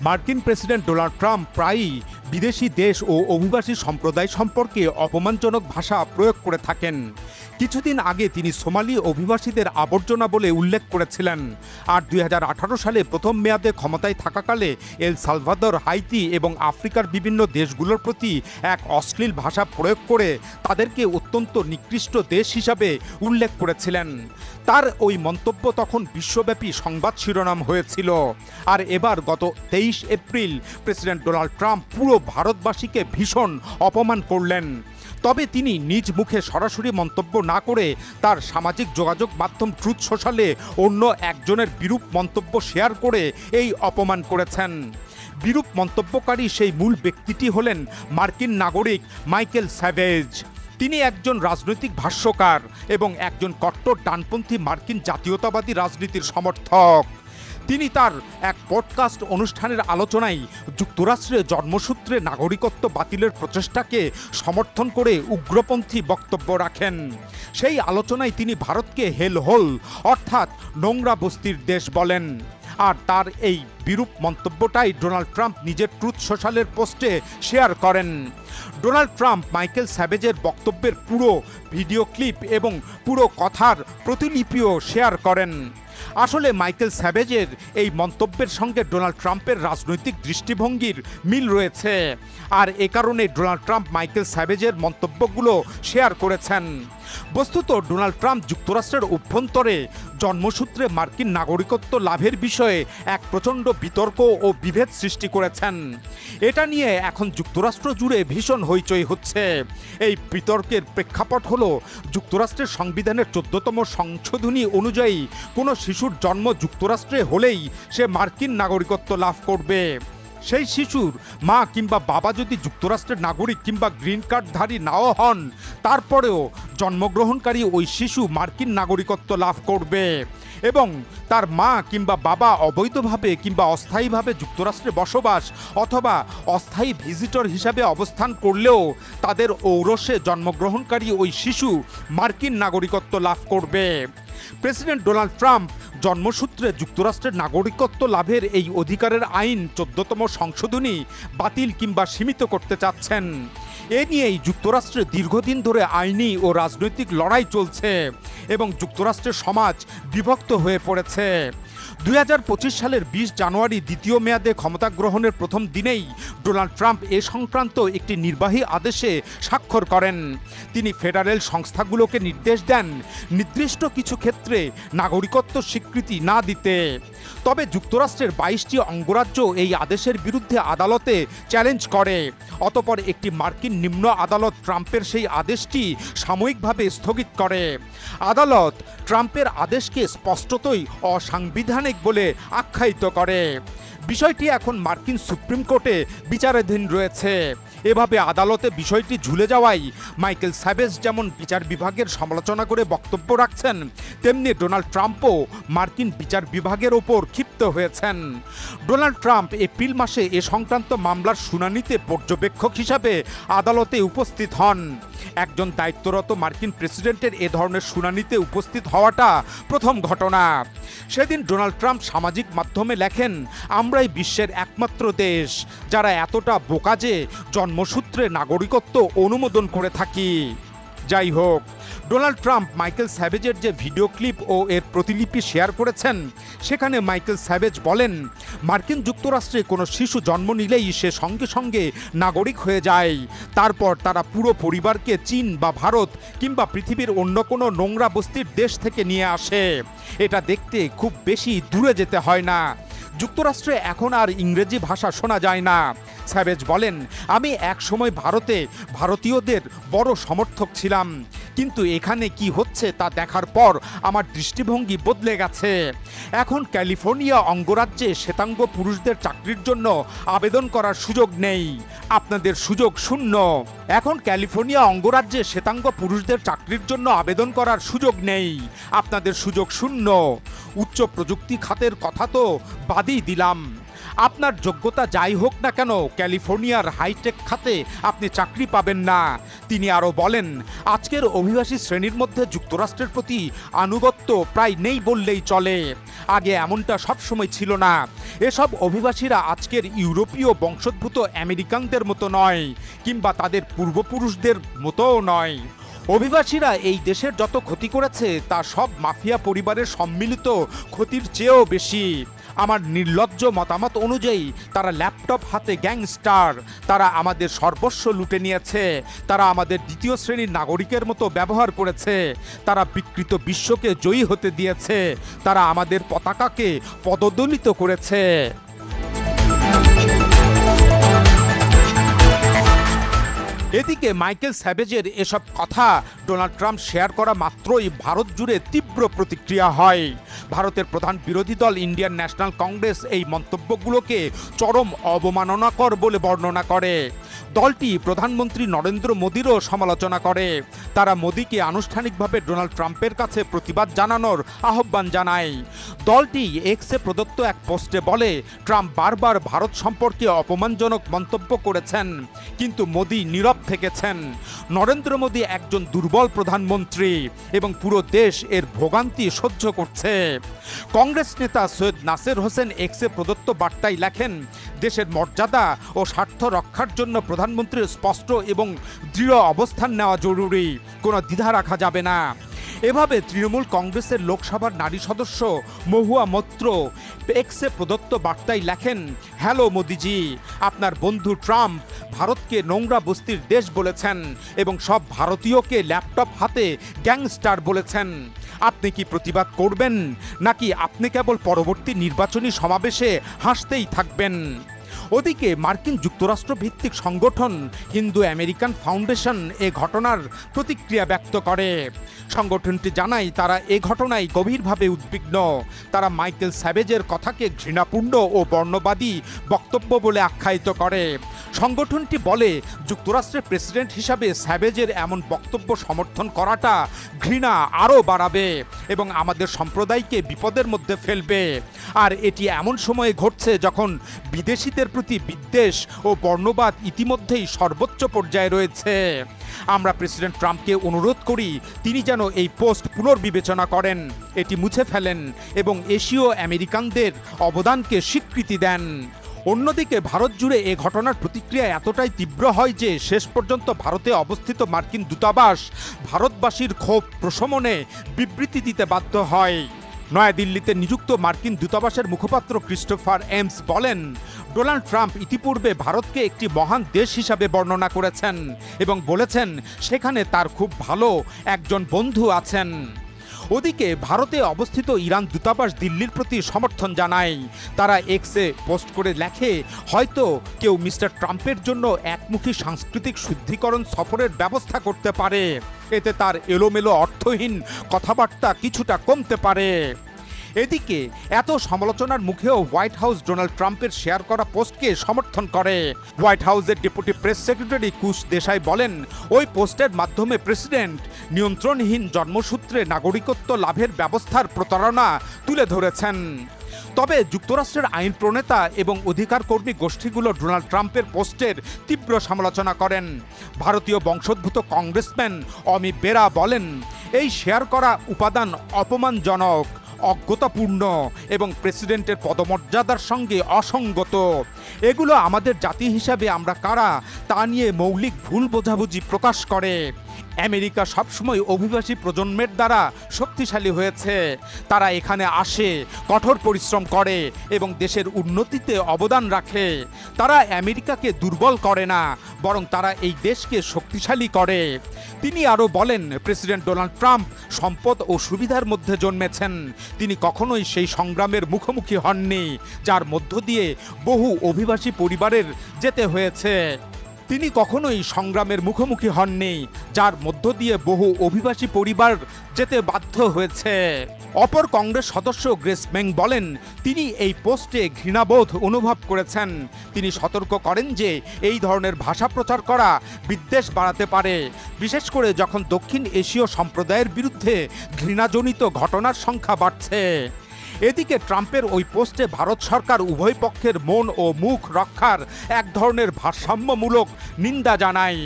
মার্কিন president Donald Trump প্রায়ই বিদেশি দেশ ও অভিবাসী সম্প্রদায় সম্পর্কে অপমানজনক ভাষা প্রয়োগ করে থাকেন। কিছুদিন আগে তিনি সোমালি অভিবাসীদের আবর্জনা বলে উল্লেখ করেছিলেন। আর 2018 সালে প্রথম মেয়াদে ক্ষমতায় থাকাকালে এল সালভাদর, হাইতি এবং আফ্রিকার বিভিন্ন দেশগুলোর প্রতি এক অশ্লীল ভাষা প্রয়োগ করে তাদেরকে অত্যন্ত নিকৃষ্ট দেশ হিসাবে উল্লেখ করেছিলেন। তার ওই মন্তব্য তখন বিশ্বব্যাপী সংবাদ শিরোনাম হয়েছিল। আর এবার গত 23 এপ্রিল প্রেসিডেন্ট ডোনাল্ড ট্রাম্প পুরো ভারতবাসীকে ভীষণ অপমান করলেন। তবে তিনি নিজ মুখে সরাসরি মন্তব্য না করে তার সামাজিক যোগাযোগ মাধ্যম ট্রুথ সোশ্যালে অন্য একজনের বিরূপ মন্তব্য শেয়ার করে এই অপমান করেছেন। বিরূপ মন্তব্যকারী সেই মূল ব্যক্তিটি হলেন মার্কিন নাগরিক মাইকেল স্যাভেজ। তিনি একজন রাজনৈতিক ভাষ্যকার এবং একজন কট্টর ডানপন্থী মার্কিন জাতীয়তাবাদী রাজনীতির সমর্থক। তিনি তার এক পডকাস্ট অনুষ্ঠানের আলোচনায় যুক্তরাষ্ট্রে জন্মসূত্রে নাগরিকত্ব বাতিলের প্রচেষ্টাকে সমর্থন করে উগ্রপন্থী বক্তব্য রাখেন। সেই আলোচনায় তিনি ভারতকে হেলহোল অর্থাৎ নোংরা বস্তির দেশ বলেন। আর তার এই বিরূপ মন্তব্যটাই ডোনাল্ড ট্রাম্প নিজের ট্রুথ সোশ্যালের পোস্টে শেয়ার করেন। ডোনাল্ড ট্রাম্প মাইকেল স্যাভেজের বক্তব্যের পুরো ভিডিও ক্লিপ এবং পুরো কথার প্রতিলিপিও শেয়ার করেন। আসলে মাইকেল স্যাভেজের এই মন্তব্যের সঙ্গে ডোনাল্ড ট্রাম্পের রাজনৈতিক দৃষ্টিভঙ্গির মিল রয়েছে। আর এ কারণে ডোনাল্ড ট্রাম্প মাইকেল স্যাভেজের মন্তব্যগুলো শেয়ার করেছেন। বস্তুত ডোনাল্ড ট্রাম্প যুক্তরাষ্ট্রের অভ্যন্তরে জন্মসূত্রে মার্কিন নাগরিকত্ব লাভের বিষয়ে এক প্রচণ্ড বিতর্ক ও বিভেদ সৃষ্টি করেছেন। এটা নিয়ে এখন যুক্তরাষ্ট্র জুড়ে ভীষণ হইচই হচ্ছে। এই বিতর্কের প্রেক্ষাপট হলো যুক্তরাষ্ট্রের সংবিধানের 14তম সংশোধনী অনুযায়ী কোনো শিশুর জন্ম যুক্তরাষ্ট্রে হলেই সে মার্কিন নাগরিকত্ব লাভ করবে। সেই শিশুর মা কিংবা বাবা যদি যুক্তরাষ্ট্রের নাগরিক কিংবা গ্রিন কার্ডধারী নাও হন, তারপরেও জন্মগ্রহণকারী ওই শিশু মার্কিন নাগরিকত্ব লাভ করবে। এবং তার মা কিংবা বাবা অবৈধভাবে কিংবা অস্থায়ীভাবে যুক্তরাষ্ট্রে বসবাস অথবা অস্থায়ী ভিজিটর হিসাবে অবস্থান করলেও তাদের ঔরসে জন্মগ্রহণকারী ওই শিশু মার্কিন নাগরিকত্ব লাভ করবে। প্রেসিডেন্ট ডোনাল্ড ট্রাম্প জন্মসূত্রে যুক্তরাষ্ট্রের নাগরিকত্ব লাভের এই অধিকারের আইন 14তম সংশোধনী বাতিল কিংবা সীমিত করতে চাচ্ছেন। এ নিয়েই যুক্তরাষ্ট্রে দীর্ঘদিন ধরে আইনি ও রাজনৈতিক লড়াই চলছে এবং যুক্তরাষ্ট্রের সমাজ বিভক্ত হয়ে পড়েছে। 2025 সালের 20 জানুয়ারি দ্বিতীয় মেয়াদে ক্ষমতা গ্রহণের প্রথম দিনেই ডোনাল্ড ট্রাম্প এ সংক্রান্ত একটি নির্বাহী আদেশে স্বাক্ষর করেন। তিনি ফেডারেল সংস্থাগুলোকে নির্দেশ দেন নির্দিষ্ট কিছু ক্ষেত্রে নাগরিকত্ব স্বীকৃতি না দিতে। তবে যুক্তরাষ্ট্রের 22টি অঙ্গরাজ্য এই আদেশের বিরুদ্ধে আদালতে চ্যালেঞ্জ করে। অতঃপর একটি মার্কিন নিম্ন আদালত ট্রাম্পের সেই আদেশটি সাময়িকভাবে স্থগিত করে। আদালত ট্রাম্পের আদেশকে স্পষ্টতই অসাংবিধানিক বলে আখ্যায়িত করে। বিষয়টি এখন মার্কিন সুপ্রিম কোর্টে বিচারাধীন রয়েছে। এভাবে আদালতে বিষয়টি ঝুলে যাওয়ায় মাইকেল স্যাভেজ যেমন বিচার বিভাগের সমালোচনা করে বক্তব্য রাখছেন, তেমনি ডোনাল্ড ট্রাম্পও মার্কিন বিচার বিভাগের ওপর ক্ষিপ্ত হয়েছেন। ডোনাল্ড ট্রাম্প এপ্রিল মাসে এ সংক্রান্ত মামলার শুনানিতে পর্যবেক্ষক হিসাবে আদালতে উপস্থিত হন। একজন দায়িত্বরত মার্কিন প্রেসিডেন্টের এ ধরনের শুনানিতে উপস্থিত হওয়াটা প্রথম ঘটনা। সেদিন ডোনাল্ড ট্রাম্প সামাজিক মাধ্যমে লেখেন, আমরাই বিশ্বের একমাত্র দেশ যারা এতটা বোকা যে জন্মসূত্রে নাগরিকত্ব অনুমোদন করে থাকি। যাই হোক, ডোনাল্ড ট্রাম্প মাইকেল স্যাভেজের যে ভিডিও ক্লিপ ও এর প্রতিলিপি শেয়ার করেছেন, সেখানে মাইকেল স্যাভেজ বলেন, মার্কিন যুক্তরাষ্ট্রে কোনো শিশু জন্ম নিলেই সে সঙ্গে সঙ্গে নাগরিক হয়ে যায়। তারপর তারা পুরো পরিবারকে চীন বা ভারত কিংবা পৃথিবীর অন্য কোনো নোংরা বস্তির দেশ থেকে নিয়ে আসে। এটা দেখতে খুব বেশি দূরে যেতে হয় না। যুক্তরাষ্ট্রে এখন আর ইংরেজি ভাষা শোনা যায় না। স্যাভেজ বলেন, আমি একসময় ভারতে ভারতীয়দের বড় সমর্থক ছিলাম, কিন্তু এখানে কি হচ্ছে তা দেখার পর আমার দৃষ্টিভঙ্গি বদলে গেছে। এখন ক্যালিফোর্নিয়া অঙ্গরাজ্যে শ্বেতাঙ্গ পুরুষদের চাকরির জন্য আবেদন করার সুযোগ নেই। আপনাদের সুযোগ শূন্য। এখন ক্যালিফোর্নিয়া অঙ্গরাজ্যে শ্বেতাঙ্গ পুরুষদের চাকরির জন্য আবেদন করার সুযোগ নেই। আপনাদের সুযোগ শূন্য। উচ্চ প্রযুক্তি খাতের কথা তো বাদই দিলাম। আপনার যোগ্যতা যাই হোক না কেন, ক্যালিফোর্নিয়ার হাইটেক খাতে আপনি চাকরি পাবেন না। তিনি আরও বলেন, আজকের অভিবাসী শ্রেণীর মধ্যে যুক্তরাষ্ট্রের প্রতি আনুগত্য প্রায় নেই বললেই চলে। আগে এমনটা সবসময় ছিল না। এসব অভিবাসীরা আজকের ইউরোপীয় বংশোদ্ভূত আমেরিকানদের মতো নয়, কিংবা তাদের পূর্বপুরুষদের মতোও নয়। অভিবাসীরা এই দেশের যত ক্ষতি করেছে তা সব মাফিয়া পরিবারের সম্মিলিত ক্ষতির চেয়েও বেশি। আমার নির্লজ্জ মতামত অনুযায়ী তারা ল্যাপটপ হাতে গ্যাংস্টার। তারা আমাদের সর্বস্ব লুটে নিয়েছে। তারা আমাদের দ্বিতীয় শ্রেণীর নাগরিকের মতো ব্যবহার করেছে। তারা বিকৃত বিশ্বকে জয়ী হতে দিয়েছে। তারা আমাদের পতাকাকে পদদলিত করেছে। এদিকে মাইকেল স্যাভেজের এসব কথা ডোনাল্ড ট্রাম্প শেয়ার করা মাত্রই ভারত জুড়ে তীব্র প্রতিক্রিয়া হয়। ভারতের প্রধান বিরোধী দল ইন্ডিয়ান ন্যাশনাল কংগ্রেস এই মন্তব্যগুলোকে চরম অবমাননাকর বলে বর্ণনা করে। দলটি প্রধানমন্ত্রী নরেন্দ্র মোদীরও সমালোচনা করে। তারা মোদীকে আনুষ্ঠানিকভাবে ডোনাল্ড ট্রাম্পের কাছে প্রতিবাদ জানানোর আহ্বান জানায়। দলটি এক্সে প্রদত্ত এক পোস্টে বলে, ট্রাম্প বারবার ভারত সম্পর্কে অপমানজনক মন্তব্য করেছেন, কিন্তু মোদী নীরব থেকেছেন। নরেন্দ্র মোদী একজন দুর্বল প্রধানমন্ত্রী এবং পুরো দেশ এর ভোগান্তি সহ্য করছে। কংগ্রেস নেতা সৈয়দ নাসের হোসেন এক্সে প্রদত্ত বার্তায় লেখেন, দেশের মর্যাদা ও স্বার্থ রক্ষার জন্য প্রধানমন্ত্রীর স্পষ্ট এবং দৃঢ় অবস্থান নেওয়া জরুরি। কোনো দ্বিধা রাখা যাবে না। এভাবে তৃণমূল কংগ্রেসের লোকসভার নারী সদস্য মহুয়া মৈত্র এক্সে প্রদত্ত বার্তায় লেখেন, হ্যালো মোদিজি, আপনার বন্ধু ট্রাম্প ভারতকে নোংরা বস্তির দেশ বলেছেন এবং সব ভারতীয়কে ল্যাপটপ হাতে গ্যাংস্টার বলেছেন। আপনি কি প্রতিবাদ করবেন, নাকি আপনি কেবল পরবর্তী নির্বাচনী সমাবেশে হাসতেই থাকবেন? ওদিকে মার্কিন যুক্তরাষ্ট্র ভিত্তিক সংগঠন হিন্দু আমেরিকান ফাউন্ডেশন এ ঘটনার প্রতিক্রিয়া ব্যক্ত করে। সংগঠনটি জানায়, তারা এ ঘটনায় গভীরভাবে উদ্বিগ্ন। তারা মাইকেল স্যাভেজের কথাকে ঘৃণাপূর্ণ ও বর্ণবাদী বক্তব্য বলে আখ্যায়িত করে। সংগঠনটি বলে, যুক্তরাষ্ট্রের প্রেসিডেন্ট হিসাবে স্যাভেজের এমন বক্তব্য সমর্থন করাটা ঘৃণা আরও বাড়াবে এবং আমাদের সম্প্রদায়কে বিপদের মধ্যে ফেলবে। আর এটি এমন সময়ে ঘটছে যখন বিদেশিদের প্রতি বিদ্বেষ ও বর্ণবাদ ইতিমধ্যেই সর্বোচ্চ পর্যায়ে রয়েছে। আমরা প্রেসিডেন্ট ট্রাম্পকে অনুরোধ করি তিনি যেন এই পোস্ট পুনর্বিবেচনা করেন, এটি মুছে ফেলেন এবং এশীয় আমেরিকানদের অবদানকে স্বীকৃতি দেন। অন্যদিকে ভারত জুড়ে এ ঘটনার প্রতিক্রিয়া এতটাই তীব্র হয় যে শেষ পর্যন্ত ভারতে অবস্থিত মার্কিন দূতাবাস ভারতবাসীর ক্ষোভ প্রশমনে বিবৃতি দিতে বাধ্য হয়। নয়াদিল্লিতে নিযুক্ত মার্কিন দূতাবাসের মুখপাত্র ক্রিস্টোফার এমস বলেন, ডোনাল্ড ট্রাম্প ইতিপূর্বে ভারতকে একটি মহান দেশ হিসাবে বর্ণনা করেছেন এবং বলেছেন সেখানে তার খুব ভালো একজন বন্ধু আছেন। ওদিকে ভারতে অবস্থিত ইরান দূতাবাস দিল্লির প্রতি সমর্থন জানায়। তারা এক্সে পোস্ট করে লেখে, হয়তো কেউ মিস্টার ট্রাম্পের জন্য একমুখী সাংস্কৃতিক শুদ্ধিকরণ সফরের ব্যবস্থা করতে পারে। এতে তার এলোমেলো অর্থহীন কথাবার্তা কিছুটা কমতে পারে। এদিকে এত সমালোচনার মুখেও হোয়াইট হাউস ডোনাল্ড ট্রাম্পের শেয়ার করা পোস্টকে সমর্থন করে। হোয়াইট হাউসের ডেপুটি প্রেস সেক্রেটারি কুশ দেশাই বলেন, ওই পোস্টের মাধ্যমে প্রেসিডেন্ট নিয়ন্ত্রণহীন জন্মসূত্রে নাগরিকত্ব লাভের ব্যবস্থার প্রতারণা তুলে ধরেছেন। তবে যুক্তরাষ্ট্রের আইন প্রণেতা এবং অধিকারকর্মী গোষ্ঠীগুলো ডোনাল্ড ট্রাম্পের পোস্টের তীব্র সমালোচনা করেন। ভারতীয় বংশোদ্ভূত কংগ্রেসম্যান অমি বেরা বলেন, এই শেয়ার করা উপাদান অপমানজনক, অজ্ঞতাপূর্ণ এবং প্রেসিডেন্টের পদমর্যাদার সঙ্গে অসঙ্গত। এগুলো আমাদের জাতি হিসাবে আমরা কারা তা নিয়ে মৌলিক ভুল বোঝাবুঝি প্রকাশ করে। আমেরিকা সবসময় অভিবাসী প্রজন্মের দ্বারা শক্তিশালী হয়েছে। তারা এখানে আসে, কঠোর পরিশ্রম করে এবং দেশের উন্নতিতে অবদান রাখে। তারা আমেরিকাকে দুর্বল করে না, বরং তারা এই দেশকে শক্তিশালী করে। তিনি আরও বলেন, প্রেসিডেন্ট ডোনাল্ড ট্রাম্প সম্পদ ও সুবিধার মধ্যে জন্মেছেন। তিনি কখনোই সেই সংগ্রামের মুখোমুখি হননি যার মধ্য দিয়ে বহু অভিবাসী পরিবারের যেতে হয়েছে। তিনি কখনোই সংগ্রামের মুখোমুখি হননি যার মধ্য দিয়ে বহু অভিবাসী পরিবার যেতে বাধ্য হয়েছে। অপর কংগ্রেস সদস্য গ্রেস মেং বলেন, তিনি এই পোস্টে ঘৃণাবোধ অনুভব করেছেন। তিনি সতর্ক করেন যে এই ধরনের ভাষা প্রচার করা বিদ্বেষ বাড়াতে পারে, বিশেষ করে যখন দক্ষিণ এশীয় সম্প্রদায়ের বিরুদ্ধে ঘৃণাজনিত ঘটনার সংখ্যা বাড়ছে। এদিকে ট্রাম্পের ওই পোস্টে ভারত সরকার উভয় পক্ষের মন ও মুখ রক্ষার এক ধরনের ভারসাম্যমূলক নিন্দা জানায়।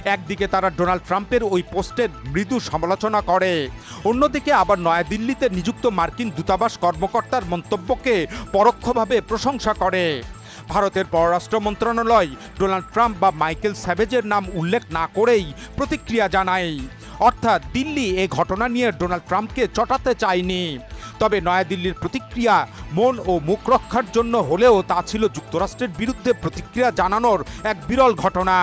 একদিকে তারা ডোনাল্ড ট্রাম্পের ওই পোস্টের মৃদু সমালোচনা করে, অন্যদিকে আবার নয়াদিল্লিতে নিযুক্ত মার্কিন দূতাবাস কর্মকর্তার মন্তব্যকে পরোক্ষভাবে প্রশংসা করে। ভারতের পররাষ্ট্র মন্ত্রণালয় ডোনাল্ড ট্রাম্প বা মাইকেল স্যাভেজের নাম উল্লেখ না করেই প্রতিক্রিয়া জানায়, অর্থাৎ দিল্লি এ ঘটনা নিয়ে ডোনাল্ড ট্রাম্পকে চটাতে চায়নি। তবে নয়াদিল্লির প্রতিক্রিয়া মন ও মুখ রক্ষার জন্য হলেও তা ছিল যুক্তরাষ্ট্রের বিরুদ্ধে প্রতিক্রিয়া জানানোর এক বিরল ঘটনা।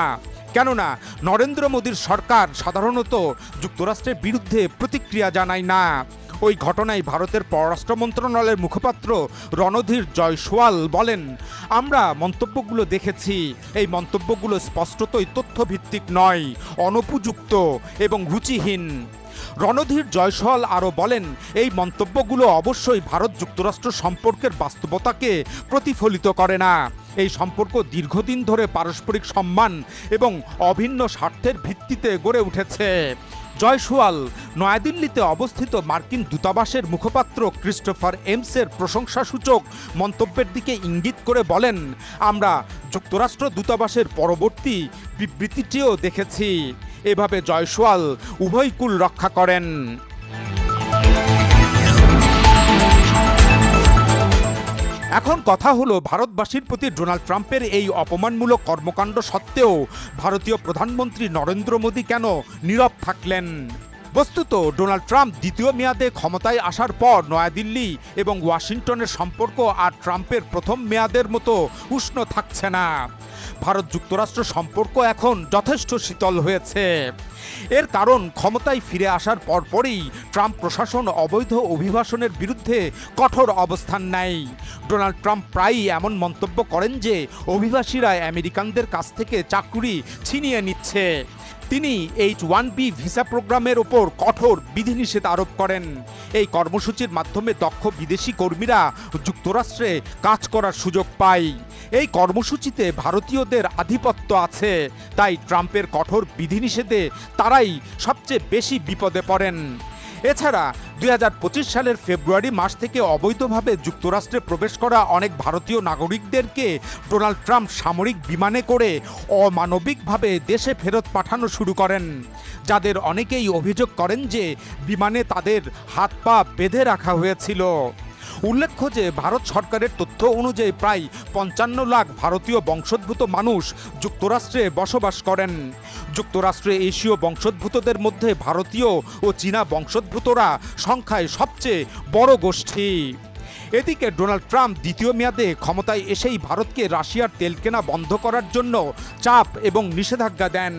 কেননা নরেন্দ্র মোদীর সরকার সাধারণত যুক্তরাষ্ট্রের বিরুদ্ধে প্রতিক্রিয়া জানায় না। ওই ঘটনায় ভারতের পররাষ্ট্র মন্ত্রণালয়ের মুখপাত্র রণধীর জয়সওয়াল বলেন, আমরা মন্তব্যগুলো দেখেছি, এই মন্তব্যগুলো স্পষ্টতই তথ্যভিত্তিক নয়, অনুপযুক্ত এবং রুচিহীন। রণধীর জয়সওয়াল আরও বলেন, এই মন্তব্যগুলো অবশ্যই ভারত যুক্তরাষ্ট্র সম্পর্কের বাস্তবতাকে প্রতিফলিত করে না। এই সম্পর্ক দীর্ঘদিন ধরে পারস্পরিক সম্মান এবং অভিন্ন স্বার্থের ভিত্তিতে গড়ে উঠেছে। জয়সওয়াল নয়াদিল্লিতে অবস্থিত মার্কিন দূতাবাসের মুখপাত্র ক্রিস্টোফার এমসের প্রশংসাসূচক মন্তব্যের দিকে ইঙ্গিত করে বলেন, আমরা যুক্তরাষ্ট্র দূতাবাসের পরবর্তী বিবৃতিটিও দেখেছি। এভাবে জয়সওয়াল উভয় কূল রক্ষা করেন। এখন কথা হলো, ভারতবাসীর প্রতি ডোনাল্ড ট্রাম্পের এই অপমানমূলক কর্মকাণ্ড সত্ত্বেও ভারতীয় প্রধানমন্ত্রী নরেন্দ্র মোদী কেন নীরব থাকলেন? বস্তুত ডোনাল্ড ট্রাম্প দ্বিতীয় মেয়াদে ক্ষমতায় আসার পর নয়াদিল্লি এবং ওয়াশিংটনের সম্পর্ক আর ট্রাম্পের প্রথম মেয়াদের মতো উষ্ণ থাকছে না। ভারত যুক্তরাষ্ট্র সম্পর্ক এখন যথেষ্ট শীতল হয়েছে। এর কারণ, ক্ষমতায় ফিরে আসার পরপরই ট্রাম্প প্রশাসন অবৈধ অভিবাসনের বিরুদ্ধে কঠোর অবস্থান নেয়। ডোনাল্ড ট্রাম্প প্রায়ই এমন মন্তব্য করেন যে অভিবাসীরা আমেরিকানদের কাছ থেকে চাকরি ছিনিয়ে নিচ্ছে। তিনি H-1B ভিসা প্রোগ্রামের ওপর কঠোর বিধিনিষেধ আরোপ করেন। এই কর্মসূচির মাধ্যমে দক্ষ বিদেশি কর্মীরা যুক্তরাষ্ট্রে কাজ করার সুযোগ পায়। এই কর্মসূচিতে ভারতীয়দের আধিপত্য আছে, তাই ট্রাম্পের কঠোর বিধিনিষেধে তারাই সবচেয়ে বেশি বিপদে পড়েন। এছাড়া 2025 সালের ফেব্রুয়ারি মাস থেকে অবৈধভাবে যুক্তরাষ্ট্রে প্রবেশ করা অনেক ভারতীয় নাগরিকদেরকে ডোনাল্ড ট্রাম্প সামরিক বিমানে করে অমানবিকভাবে দেশে ফেরত পাঠানো শুরু করেন, যাদের অনেকেই অভিযোগ করেন যে বিমানে তাদের হাত পা বেঁধে রাখা হয়েছিল। উল্লেখ্য যে ভারত সরকারের তথ্য অনুযায়ী প্রায় 55 লাখ ভারতীয় বংশোদ্ভূত মানুষ যুক্তরাষ্ট্রে বসবাস করেন। যুক্তরাষ্ট্রে এশীয় বংশোদ্ভূতদের মধ্যে ভারতীয় ও চীনা বংশোদ্ভূতরা সংখ্যায় সবচেয়ে বড় গোষ্ঠী। এদিকে ডোনাল্ড ট্রাম্প দ্বিতীয় মেয়াদে ক্ষমতায় এসেই ভারতকে রাশিয়ার তেল কেনা বন্ধ করার জন্য চাপ এবং নিষেধাজ্ঞা দেন।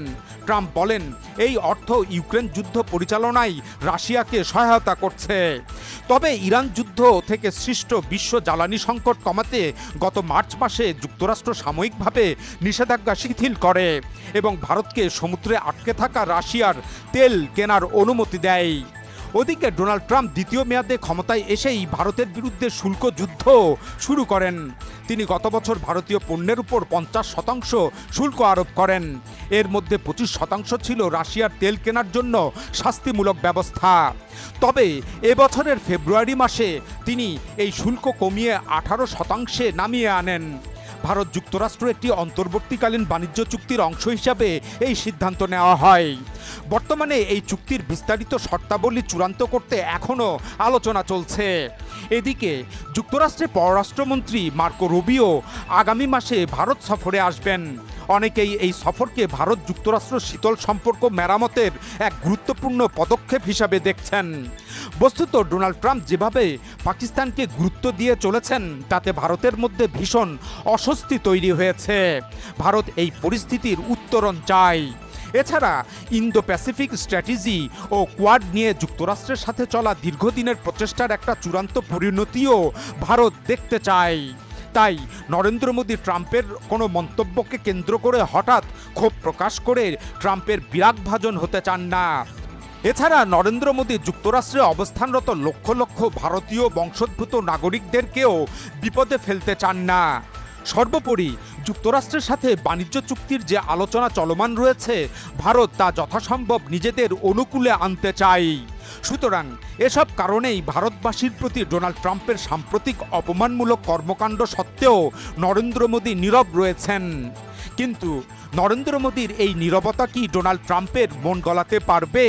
ট্রাম্প বলেন, এই অর্থ ইউক্রেন যুদ্ধ পরিচালনায় রাশিয়াকে সহায়তা করছে। তবে ইরান যুদ্ধ থেকে সৃষ্ট বিশ্ব জ্বালানি সংকট কমাতে গত মার্চ মাসে যুক্তরাষ্ট্র সাময়িকভাবে নিষেধাজ্ঞা শিথিল করে এবং ভারতকে সমুদ্রে আটকে থাকা রাশিয়ার তেল কেনার অনুমতি দেয়। ওদিকে ডোনাল্ড ট্রাম্প দ্বিতীয় মেয়াদে ক্ষমতায় এসেই ভারতের বিরুদ্ধে শুল্ক যুদ্ধ শুরু করেন। তিনি গত বছর ভারতীয় পণ্যের উপর 50% শুল্ক আরোপ করেন। এর মধ্যে 25% ছিল রাশিয়ার তেল কেনার জন্য শাস্তিমূলক ব্যবস্থা। তবে এবছরের ফেব্রুয়ারি মাসে তিনি এই শুল্ক কমিয়ে 18% নামিয়ে আনেন। ভারত যুক্তরাষ্ট্র একটি অন্তর্বর্তীকালীন বাণিজ্য চুক্তির অংশ হিসাবে এই সিদ্ধান্ত নেওয়া হয়। বর্তমানে এই চুক্তির বিস্তারিত শর্তাবলী চূড়ান্ত করতে এখনও আলোচনা চলছে। এদিকে যুক্তরাষ্ট্রের পররাষ্ট্রমন্ত্রী মার্কো রুবিও আগামী মাসে ভারত সফরে আসবেন। অনেকেই এই সফরকে ভারত যুক্তরাষ্ট্র শীতল সম্পর্ক মেরামতের এক গুরুত্বপূর্ণ পদক্ষেপ হিসাবে দেখছেন। বস্তুত ডোনাল্ড ট্রাম্প যেভাবে পাকিস্তানকে গুরুত্ব দিয়ে চলেছেন তাতে ভারতের মধ্যে ভীষণ অস্বস্তি তৈরি হয়েছে। ভারত এই পরিস্থিতির উত্তরণ চায়। এছাড়া ইন্দো প্যাসিফিক স্ট্র্যাটেজি ও কোয়াড নিয়ে যুক্তরাষ্ট্রের সাথে চলা দীর্ঘদিনের প্রচেষ্টার একটা চূড়ান্ত পরিণতিও ভারত দেখতে চায়। তাই নরেন্দ্র মোদী ট্রাম্পের কোনো মন্তব্যকে কেন্দ্র করে হঠাৎ ক্ষোভ প্রকাশ করে ট্রাম্পের বিরাগভাজন হতে চান না। এছাড়া নরেন্দ্র মোদী যুক্তরাষ্ট্রে অবস্থানরত লক্ষ লক্ষ ভারতীয় বংশোদ্ভূত নাগরিকদেরকেও বিপদে ফেলতে চান না। সর্বোপরি যুক্তরাষ্ট্রের সাথে বাণিজ্য চুক্তির যে আলোচনা চলমান রয়েছে, ভারত তা যথাসম্ভব নিজেদের অনুকূলে আনতে চায়। সুতরাং এসব কারণেই ভারতবাসীর প্রতি ডোনাল্ড ট্রাম্পের সাম্প্রতিক অপমানমূলক কর্মকাণ্ড সত্ত্বেও নরেন্দ্র মোদী নীরব রয়েছেন। কিন্তু নরেন্দ্র মোদীর এই নীরবতা কি ডোনাল্ড ট্রাম্পের মন গলাতে পারবে?